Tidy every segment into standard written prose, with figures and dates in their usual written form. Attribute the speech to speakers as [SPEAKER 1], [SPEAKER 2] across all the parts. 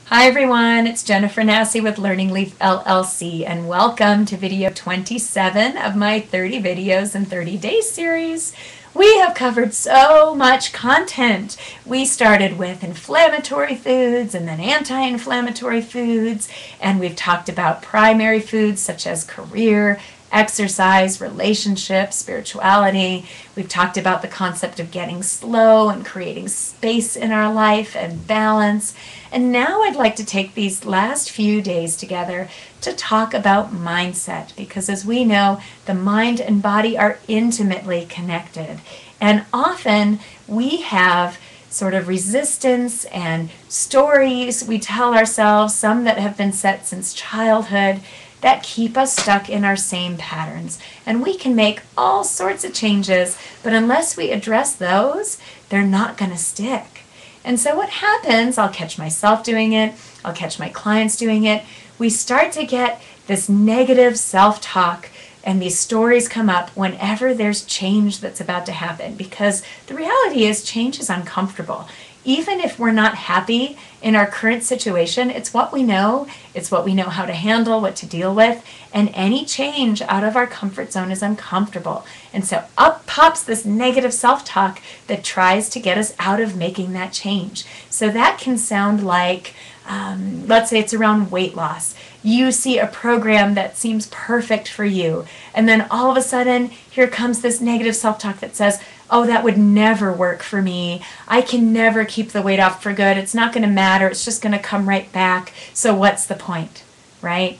[SPEAKER 1] Hi everyone, it's Jennifer Nassi with Learning Leaf LLC and welcome to video 27 of my 30 videos in 30 days series. We have covered so much content. We started with inflammatory foods and then anti-inflammatory foods, and we've talked about primary foods such as career, exercise, relationships, spirituality. We've talked about the concept of getting slow and creating space in our life and balance. And now I'd like to take these last few days together to talk about mindset, because as we know, the mind and body are intimately connected. And often we have sort of resistance and stories we tell ourselves, some that have been set since childhood, that keep us stuck in our same patterns. And we can make all sorts of changes, but unless we address those, they're not going to stick. And so what happens, I'll catch myself doing it, I'll catch my clients doing it, we start to get this negative self-talk, and these stories come up whenever there's change that's about to happen, because the reality is change is uncomfortable. Even if we're not happy in our current situation, it's what we know how to handle, what to deal with, and any change out of our comfort zone is uncomfortable. And so up pops this negative self-talk that tries to get us out of making that change. So that can sound like, let's say it's around weight loss. You see a program that seems perfect for you, and then all of a sudden, here comes this negative self-talk that says, oh, that would never work for me. I can never keep the weight off for good. It's not going to matter. It's just going to come right back. So what's the point, right?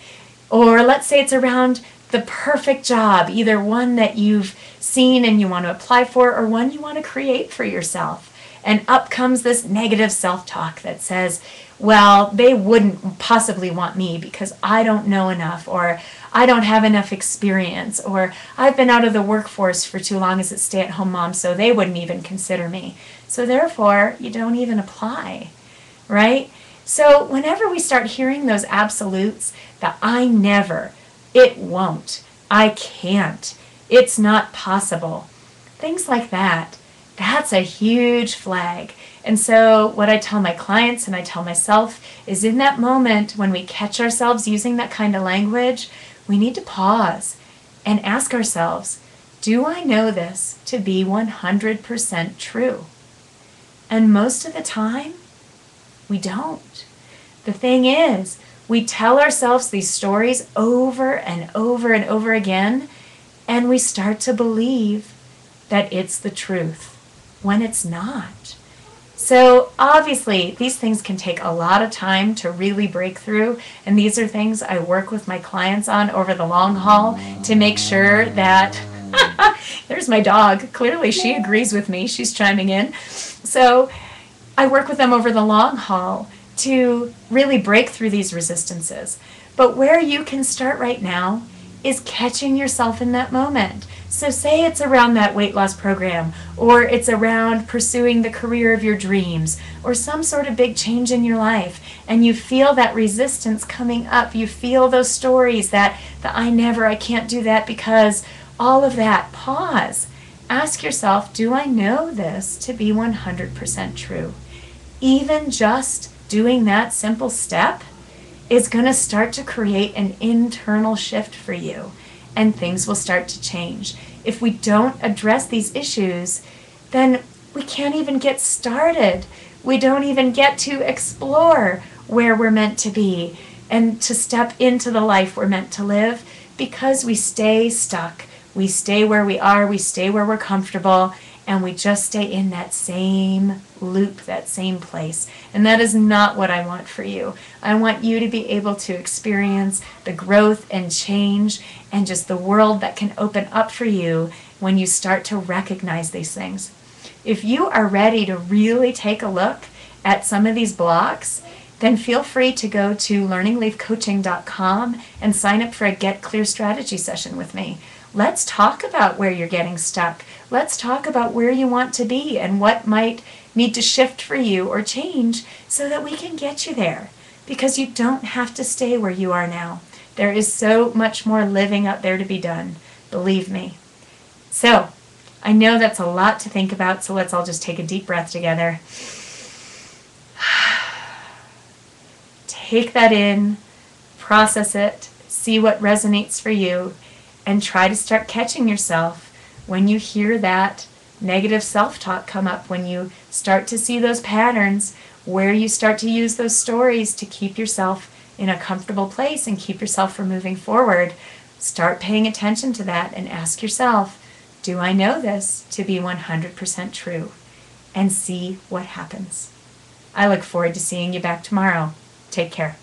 [SPEAKER 1] Or let's say it's around the perfect job, either one that you've seen and you want to apply for, or one you want to create for yourself. And up comes this negative self-talk that says, well, they wouldn't possibly want me because I don't know enough, or I don't have enough experience, or I've been out of the workforce for too long as a stay-at-home mom, so they wouldn't even consider me. So therefore, you don't even apply, right? So whenever we start hearing those absolutes, the I never, it won't, I can't, it's not possible, things like that, that's a huge flag. And so what I tell my clients and I tell myself is, in that moment when we catch ourselves using that kind of language, we need to pause and ask ourselves, do I know this to be 100% true? And most of the time, we don't. The thing is, we tell ourselves these stories over and over and over again, and we start to believe that it's the truth when it's not. So obviously, these things can take a lot of time to really break through, and these are things I work with my clients on over the long haul to make sure that, there's my dog, clearly she agrees with me, she's chiming in. So I work with them over the long haul to really break through these resistances. But where you can start right now is catching yourself in that moment. So say it's around that weight loss program, or it's around pursuing the career of your dreams, or some sort of big change in your life, and you feel that resistance coming up. You feel those stories that I can't do that because, all of that. Pause. Ask yourself, do I know this to be 100% true? Even just doing that simple step is going to start to create an internal shift for you, and things will start to change. If we don't address these issues, then we can't even get started. We don't even get to explore where we're meant to be and to step into the life we're meant to live, because we stay stuck. We stay where we are, we stay where we're comfortable, and we just stay in that same loop, that same place. And that is not what I want for you. I want you to be able to experience the growth and change and just the world that can open up for you when you start to recognize these things. If you are ready to really take a look at some of these blocks, then feel free to go to learningleafcoaching.com and sign up for a Get Clear Strategy session with me. Let's talk about where you're getting stuck. Let's talk about where you want to be and what might need to shift for you or change so that we can get you there. Because you don't have to stay where you are now. There is so much more living out there to be done. Believe me. So, I know that's a lot to think about, so let's all just take a deep breath together. take that in, process it, see what resonates for you, and try to start catching yourself when you hear that negative self-talk come up, when you start to see those patterns where you start to use those stories to keep yourself in a comfortable place and keep yourself from moving forward. Start paying attention to that and ask yourself, do I know this to be 100% true? And see what happens. I look forward to seeing you back tomorrow. Take care.